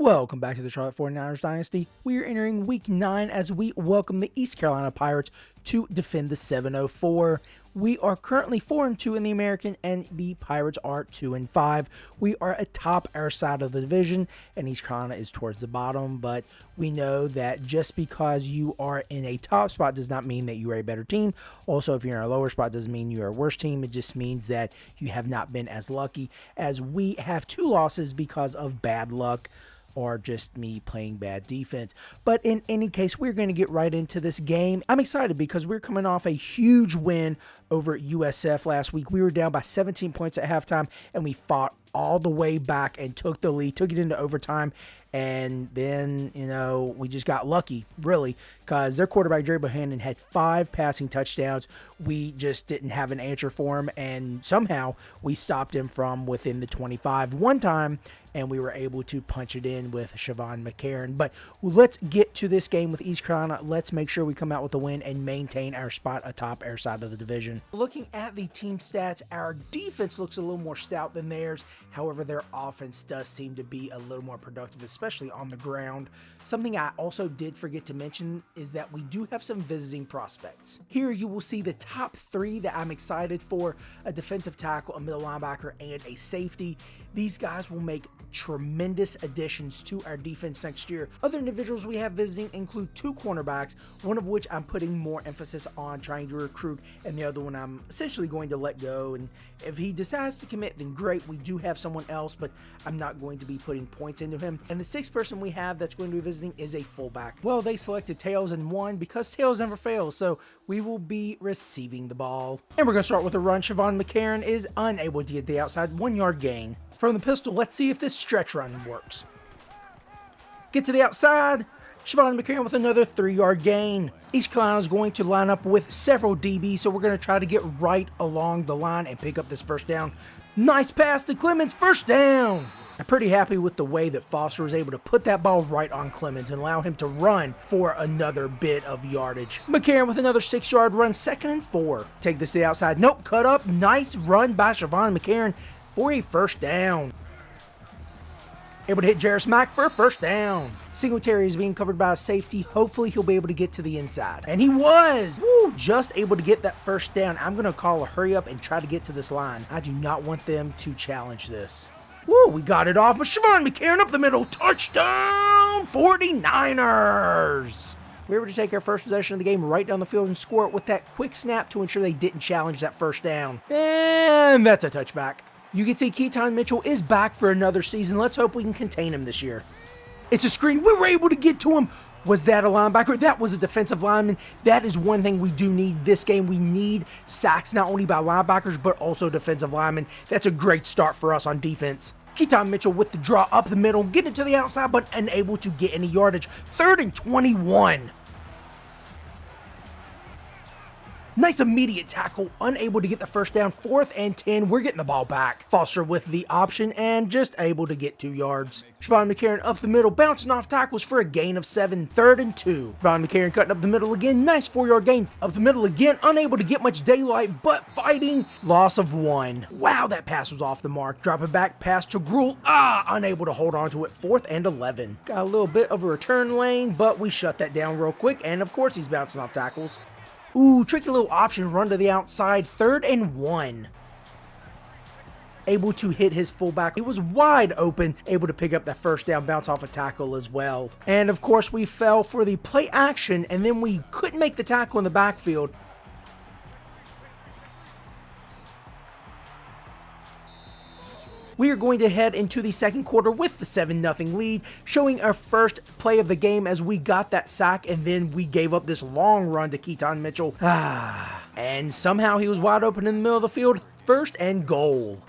Welcome back to the Charlotte 49ers Dynasty. We are entering Week 9 as we welcome the East Carolina Pirates to defend the 704. We are currently 4-2 in the American, and the Pirates are 2-5. We are atop our side of the division, and East Carolina is towards the bottom, but we know that just because you are in a top spot does not mean that you are a better team. Also, if you're in a lower spot doesn't mean you're a worse team. It just means that you have not been as lucky, as we have 2 losses because of bad luck, or just me playing bad defense. But in any case, we're going to get right into this game. I'm excited because we're coming off a huge win over USF last week. We were down by 17 points at halftime, and we fought all the way back and took the lead, took it into overtime, and then, we just got lucky, really, because their quarterback, Jerry Bohannon, had 5 passing touchdowns. We just didn't have an answer for him, and somehow we stopped him from within the 25 one time, and we were able to punch it in with Siobhan McCarron. But let's get to this game with East Carolina. Let's make sure we come out with a win and maintain our spot atop our side of the division. Looking at the team stats, our defense looks a little more stout than theirs. However, their offense does seem to be a little more productive, especially on the ground. Something I also did forget to mention is that we do have some visiting prospects. Here you will see the top 3 that I'm excited for: a defensive tackle, a middle linebacker, and a safety. These guys will make tremendous additions to our defense next year. Other individuals we have visiting include 2 cornerbacks, one of which I'm putting more emphasis on trying to recruit, and the other one I'm essentially going to let go. And if he decides to commit, then great. We do have someone else, but I'm not going to be putting points into him. And the 6th person we have that's going to be visiting is a fullback. Well, they selected tails and won because tails never fails, so we will be receiving the ball. And we're going to start with a run. Siobhan McCarron is unable to get the outside, 1-yard gain. From the pistol, let's see if this stretch run works. Get to the outside. Siobhan McCarron with another 3-yard gain. East Carolina is going to line up with several DBs, so we're going to try to get right along the line and pick up this first down. Nice pass to Clemens, first down. I'm pretty happy with the way that Foster was able to put that ball right on Clemens and allow him to run for another bit of yardage. McCarron with another 6-yard run, 2nd and 4. Take this to the outside. Nope, cut up. Nice run by Siobhan McCarron for a first down. Able to hit Jarris Mack for a first down. Singletary is being covered by a safety. Hopefully he'll be able to get to the inside. And he was! Woo, just able to get that first down. I'm going to call a hurry up and try to get to this line. I do not want them to challenge this. Woo, we got it off with Siobhan McCarron up the middle. Touchdown 49ers! We were able to take our first possession of the game right down the field and score it with that quick snap to ensure they didn't challenge that first down. And that's a touchback. You can see Keaton Mitchell is back for another season. Let's hope we can contain him this year. It's a screen. We were able to get to him. Was that a linebacker? That was a defensive lineman. That is one thing we do need this game. We need sacks not only by linebackers, but also defensive linemen. That's a great start for us on defense. Keaton Mitchell with the draw up the middle, getting to the outside, but unable to get any yardage. 3rd and 21. Nice immediate tackle, unable to get the first down. 4th and 10, we're getting the ball back. Foster with the option and just able to get 2 yards. Siobhan McCarron up the middle, bouncing off tackles for a gain of 7, 3rd and 2. Siobhan McCarron cutting up the middle again, nice 4-yard gain. Up the middle again, unable to get much daylight, but fighting. Loss of 1. Wow, that pass was off the mark. Drop it back, pass to Gruhl. Unable to hold on to it. 4th and 11. Got a little bit of a return lane, but we shut that down real quick, and of course he's bouncing off tackles. Ooh, tricky little option, run to the outside, 3rd and 1. Able to hit his fullback. He was wide open, able to pick up that first down, bounce off a tackle as well. And of course, we fell for the play action, and then we couldn't make the tackle in the backfield. We are going to head into the second quarter with the 7-0 lead, showing our first play of the game as we got that sack, and then we gave up this long run to Keaton Mitchell. And somehow he was wide open in the middle of the field. 1st and goal.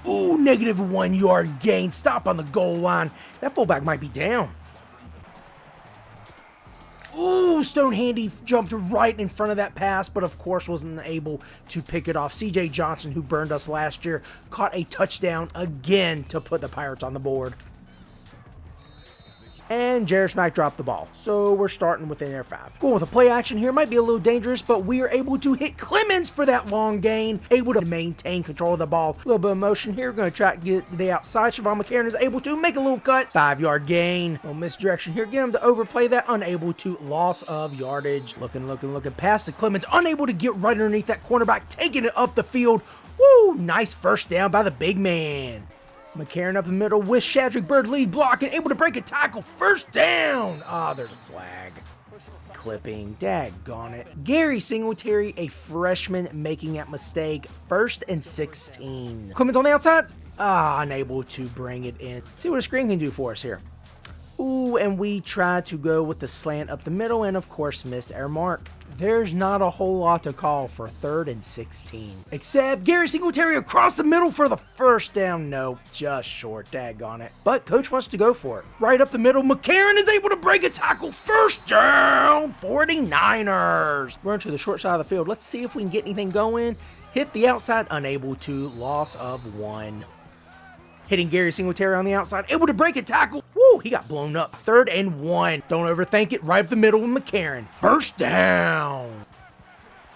Ooh, negative 1-yard gain. Stop on the goal line. That fullback might be down. Ooh, Stone Handy jumped right in front of that pass, but of course wasn't able to pick it off. CJ Johnson, who burned us last year, caught a touchdown again to put the Pirates on the board. And Jarris Mack dropped the ball. So we're starting within their 5. Going with a play action here might be a little dangerous, but we are able to hit Clemens for that long gain. Able to maintain control of the ball. A little bit of motion here. Going to try to get to the outside. Siobhan McCarron is able to make a little cut. 5-yard gain. Little misdirection here. Get him to overplay that. Unable to. Loss of yardage. Looking past the Clemens. Unable to get right underneath that cornerback. Taking it up the field. Woo! Nice first down by the big man. McCarron up the middle with Shadrick Bird lead block and able to break a tackle. First down. There's a flag. Clipping. Daggone it. Gary Singletary, a freshman, making that mistake. 1st and 16. Clemens on the outside. Unable to bring it in. See what a screen can do for us here. Ooh, and we tried to go with the slant up the middle and, of course, missed our mark. There's not a whole lot to call for 3rd and 16. Except Gary Singletary across the middle for the first down. No, just short. Daggone it. But coach wants to go for it. Right up the middle, McCarron is able to break a tackle. First down, 49ers. Run to the short side of the field. Let's see if we can get anything going. Hit the outside, unable to. Loss of 1. Hitting Gary Singletary on the outside, able to break a tackle. Woo, he got blown up. 3rd and 1. Don't overthink it. Right up the middle with McCarron. First down.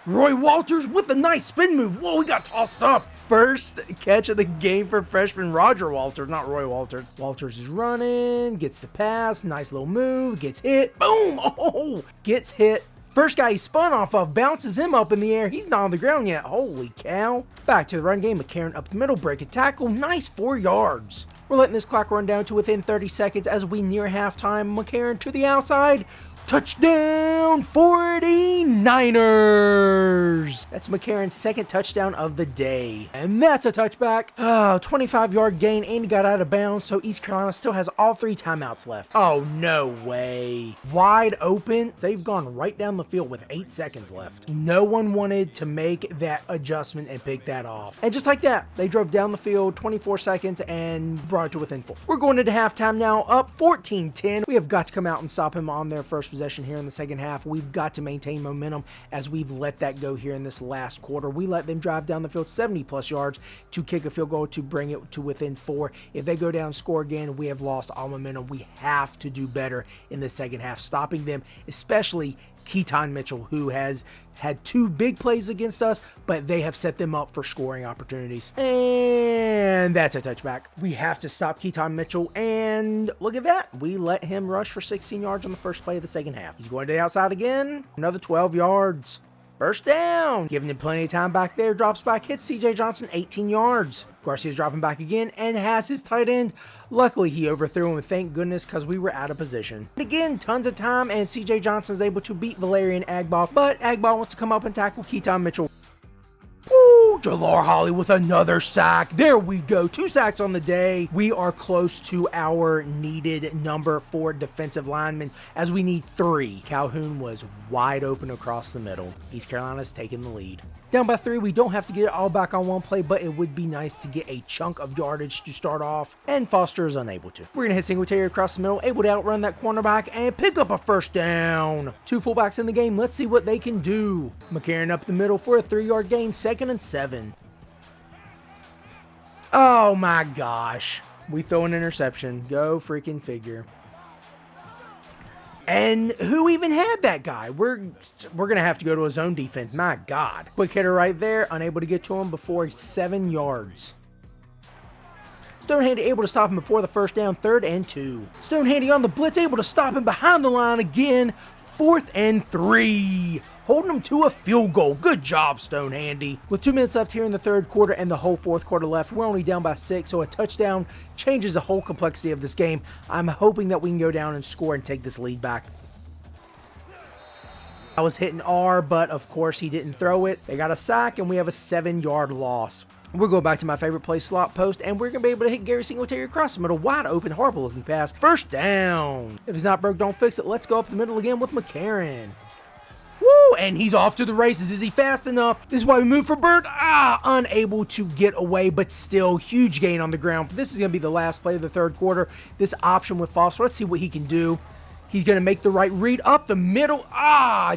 Roy Walters with a nice spin move. Whoa, he got tossed up. First catch of the game for freshman Roger Walters, not Roy Walters. Walters is running, gets the pass, nice little move, gets hit. Boom! Oh, gets hit. First guy he spun off of bounces him up in the air. He's not on the ground yet. Holy cow. Back to the run game. McCarron up the middle. Break a tackle. Nice 4 yards. We're letting this clock run down to within 30 seconds as we near halftime. McCarron to the outside. Touchdown 49ers! That's McCarron's 2nd touchdown of the day. And that's a touchback. 25-yard gain and he got out of bounds, so East Carolina still has all 3 timeouts left. Oh, no way. Wide open. They've gone right down the field with 8 seconds left. No one wanted to make that adjustment and pick that off. And just like that, they drove down the field 24 seconds and brought it to within 4. We're going into halftime now, up 14-10. We have got to come out and stop him on their first possession here in the second half. We've got to maintain momentum as we've let that go here in this last quarter. We let them drive down the field 70 plus yards to kick a field goal to bring it to within 4. If they go down and score again, we have lost all momentum. We have to do better in the second half, stopping them, especially Keaton Mitchell, who has had 2 big plays against us, but they have set them up for scoring opportunities. And that's a touchback. We have to stop Keaton Mitchell, and look at that. We let him rush for 16 yards on the first play of the second half. He's going to the outside again. Another 12 yards. First down. Giving him plenty of time back there. Drops back. Hits CJ Johnson 18 yards. Garcia's dropping back again and has his tight end. Luckily, he overthrew him, thank goodness, because we were out of position. And again, tons of time, and CJ Johnson is able to beat Valerian Agbaugh, but Agbaugh wants to come up and tackle Keaton Mitchell. Woo! Jalar Holly with another sack. There we go. 2 sacks on the day. We are close to our needed number 4 defensive lineman as we need 3. Calhoun was wide open across the middle. East Carolina's taking the lead. Down by 3, we don't have to get it all back on one play, but it would be nice to get a chunk of yardage to start off, and Foster is unable to. We're going to hit Singletary across the middle, able to outrun that cornerback and pick up a first down. 2 fullbacks in the game. Let's see what they can do. McCarron up the middle for a 3-yard gain, 2nd and 7. Oh my gosh. We throw an interception. Go freaking figure. And who even had that guy? We're going to have to go to a zone defense. My God. Quick hitter right there. Unable to get to him before 7 yards. Stonehandy able to stop him before the first down. 3rd and 2. Stonehandy on the blitz. Able to stop him behind the line again. 4th and 3. Holding him to a field goal. Good job, Stonehandy. With 2 minutes left here in the 3rd quarter and the whole 4th quarter left, we're only down by 6, so a touchdown changes the whole complexity of this game. I'm hoping that we can go down and score and take this lead back. I was hitting R, but of course he didn't throw it. They got a sack, and we have a 7-yard loss. We're going back to my favorite play, slot post, and we're going to be able to hit Gary Singletary across the middle. Wide open, horrible looking pass. First down. If it's not broke, don't fix it. Let's go up the middle again with McCarron. Woo! And he's off to the races. Is he fast enough? This is why we move for Bird. Unable to get away, but still huge gain on the ground. This is going to be the last play of the 3rd quarter. This option with Foster. Let's see what he can do. He's going to make the right read up the middle.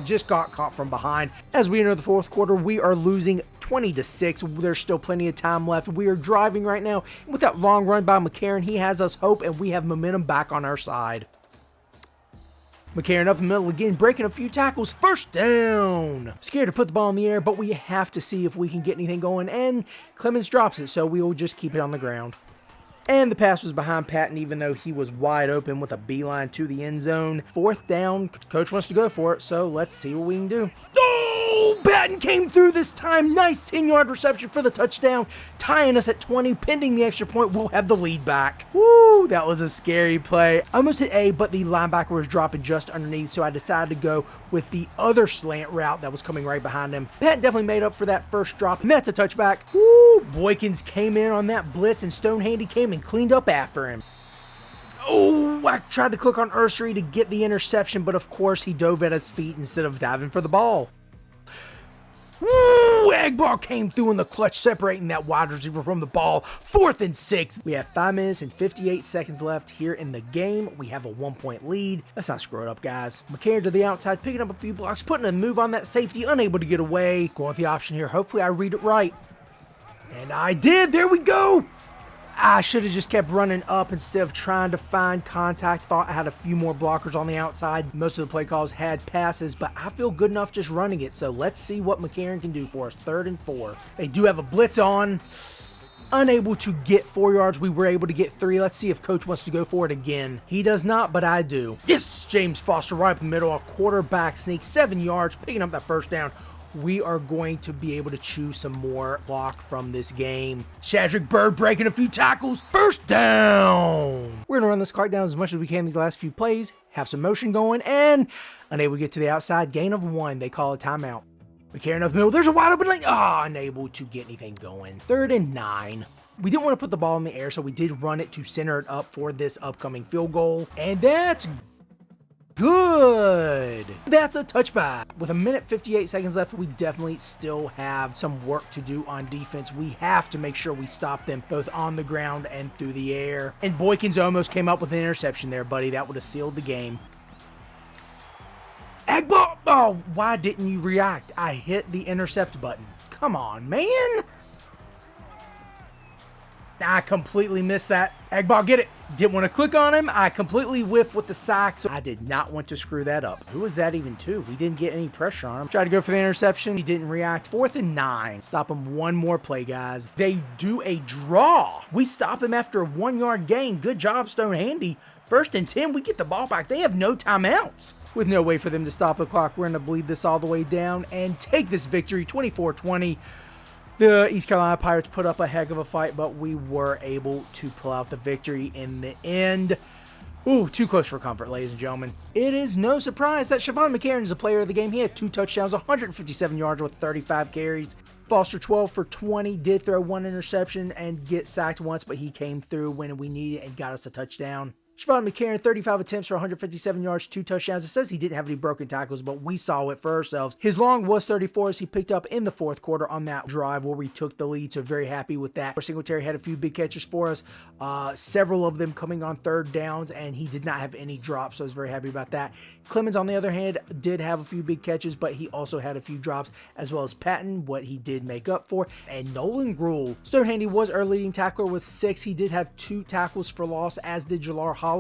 Just got caught from behind. As we enter the 4th quarter, we are losing 20-6. There's still plenty of time left. We are driving right now. With that long run by McCarron, he has us hope, and we have momentum back on our side. McCarron up the middle again, breaking a few tackles. First down. Scared to put the ball in the air, but we have to see if we can get anything going. And Clemens drops it, so we will just keep it on the ground. And the pass was behind Patton, even though he was wide open with a beeline to the end zone. Fourth down. Coach wants to go for it, so let's see what we can do. Oh, Patton came through this time. Nice 10-yard reception for the touchdown, tying us at 20. Pending the extra point, we'll have the lead back. Woo, that was a scary play. I almost hit A, but the linebacker was dropping just underneath, so I decided to go with the other slant route that was coming right behind him. Patton definitely made up for that first drop, and that's a touchback. Woo, Boykins came in on that blitz, and Stonehandy came and cleaned up after him. Oh, I tried to click on Ursery to get the interception, but of course he dove at his feet instead of diving for the ball. Woo! Agbar came through in the clutch, separating that wide receiver from the ball. 4th and 6. We have 5 minutes and 58 seconds left here in the game. We have a 1-point lead. Let's not screw it up, guys. McCarron to the outside, picking up a few blocks, putting a move on that safety, unable to get away. Going with the option here. Hopefully I read it right. And I did. There we go. I should have just kept running up instead of trying to find contact. Thought I had a few more blockers on the outside. Most of the play calls had passes, but I feel good enough just running it. So let's see what McCarron can do for us. 3rd and 4. They do have a blitz on. Unable to get 4 yards. We were able to get 3. Let's see if coach wants to go for it again. He does not, but I do. Yes! James Foster right up the middle. A quarterback sneak. 7 yards, picking up that first down. We are going to be able to chew some more clock from this game. Shadrick Bird breaking a few tackles. First down. We're going to run this clock down as much as we can these last few plays. Have some motion going and unable to get to the outside. Gain of 1. They call a timeout. McCarron up the middle. There's a wide open lane. Unable to get anything going. 3rd and 9. We didn't want to put the ball in the air, so we did run it to center it up for this upcoming field goal. And that's good. That's a touchback. With 1 minute 58 seconds left, we definitely still have some work to do on defense. We have to make sure we stop them both on the ground and through the air. And Boykins almost came up with an interception there, buddy. That would have sealed the game. Agbar! Oh, why didn't you react? I hit the intercept button. Come on, man. I completely missed that. Agbar, get it. Didn't want to click on him. I completely whiffed with the sack, so I did not want to screw that up. Who was that even to? We didn't get any pressure on him. Tried to go for the interception. He didn't react. 4th and 9. Stop him one more play, guys. They do a draw. We stop him after a 1-yard gain. Good job, Stonehandy. 1st and 10. We get the ball back. They have no timeouts. With no way for them to stop the clock, we're going to bleed this all the way down and take this victory 24-20. The East Carolina Pirates put up a heck of a fight, but we were able to pull out the victory in the end. Ooh, too close for comfort, ladies and gentlemen. It is no surprise that Shavon McCarron is the player of the game. He had 2 touchdowns, 157 yards with 35 carries. Foster 12 for 20, did throw 1 interception and get sacked once, but he came through when we needed and got us a touchdown. Shavon McCarron, 35 attempts for 157 yards, 2 touchdowns. It says he didn't have any broken tackles, but we saw it for ourselves. His long was 34 as he picked up in the 4th quarter on that drive where we took the lead, so very happy with that. Singletary had a few big catches for us, several of them coming on 3rd downs, and he did not have any drops, so I was very happy about that. Clemens, on the other hand, did have a few big catches, but he also had a few drops, as well as Patton, what he did make up for. And Nolan Gruhl, Stonehandy was our leading tackler with 6. He did have 2 tackles for loss, as did Jalar Holly.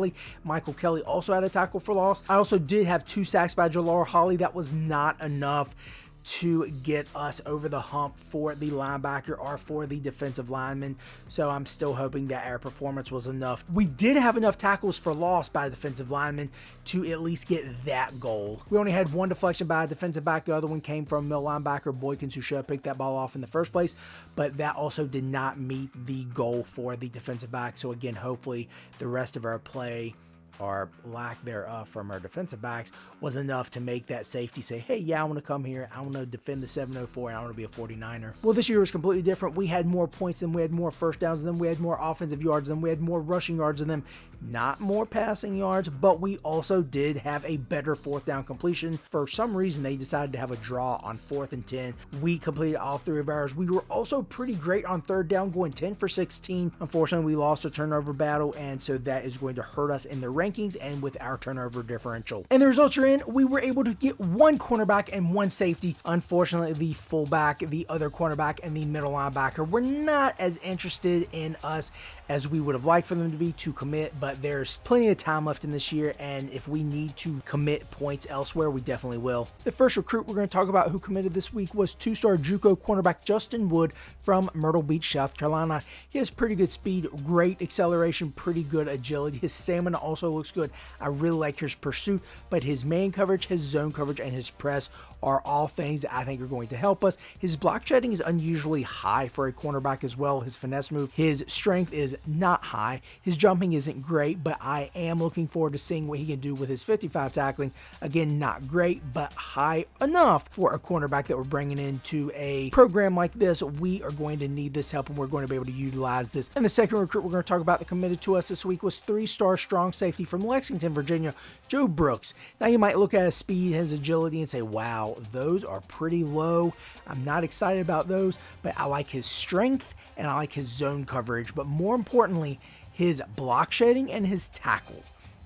Michael Kelly also had a tackle for loss. I also did have 2 sacks by Jalar Holly. That was not enough to get us over the hump for the linebacker or for the defensive lineman, so I'm still hoping that our performance was enough. We did have enough tackles for loss by defensive linemen to at least get that goal. We only had 1 deflection by a defensive back. The other one came from middle linebacker Boykins, who should have picked that ball off in the first place, but that also did not meet the goal for the defensive back. So again, hopefully the rest of our play or lack thereof from our defensive backs was enough to make that safety say, hey, yeah, I want to come here. I want to defend the 704 and I want to be a 49er. Well, this year was completely different. We had more points than we had more first downs than we had more offensive yards than we had more rushing yards than them. Not more passing yards, but we also did have a better 4th down completion. For some reason, they decided to have a draw on 4th and 10. We completed all 3 of ours. We were also pretty great on 3rd down, going 10 for 16. Unfortunately, we lost a turnover battle, and so that is going to hurt us in the rankings. rankings and with our turnover differential. And the results are in. We were able to get one cornerback and one safety. Unfortunately, the fullback, the other cornerback, and the middle linebacker were not as interested in us as we would have liked for them to be to commit, but there's plenty of time left in this year, and if we need to commit points elsewhere, we definitely will. The first recruit we're going to talk about who committed this week was two-star JUCO cornerback Justin Wood from Myrtle Beach, South Carolina. He has pretty good speed, great acceleration, pretty good agility. His stamina also looks good. I really like his pursuit, but his man coverage, his zone coverage, and his press are all things that I think are going to help us. His block shedding is unusually high for a cornerback as well. His finesse move, his strength is not high. His jumping isn't great, but I am looking forward to seeing what he can do with his 55 tackling. Again, not great, but high enough for a cornerback that we're bringing into a program like this. We are going to need this help, and we're going to be able to utilize this. And the second recruit we're going to talk about that committed to us this week was three-star strong safety from Lexington, Virginia, Joe Brooks. Now, you might look at his speed, his agility, and say, wow, those are pretty low. I'm not excited about those, but I like his strength and I like his zone coverage, but more importantly, his block shedding and his tackle.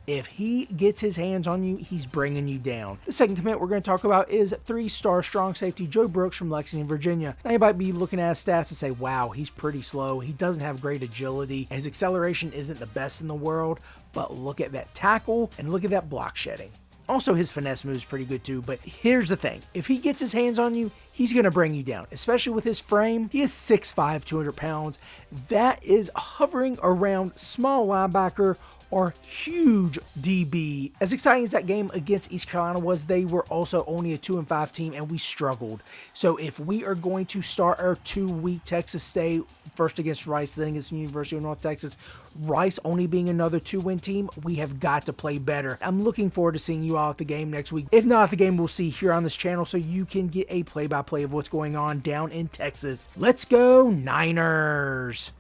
If he gets his hands on you, he's bringing you down. The second commit we're going to talk about is three-star strong safety Joe Brooks from Lexington, Virginia. Now, you might be looking at his stats and say, wow, he's pretty slow. He doesn't have great agility. His acceleration isn't the best in the world, but look at that tackle and look at that block shedding. Also, his finesse move is pretty good too, but here's the thing. If he gets his hands on you, he's going to bring you down, especially with his frame. He is 6'5", 200 pounds. That is hovering around small linebacker or huge DB. As exciting as that game against East Carolina was, they were also only a 2-5 team, and we struggled. So if we are going to start our 2-week Texas State, first against Rice, then against the University of North Texas, Rice only being another 2-win team, we have got to play better. I'm looking forward to seeing you all at the game next week. If not at the game, we'll see here on this channel so you can get a play-by-play of what's going on down in Texas. Let's go Niners!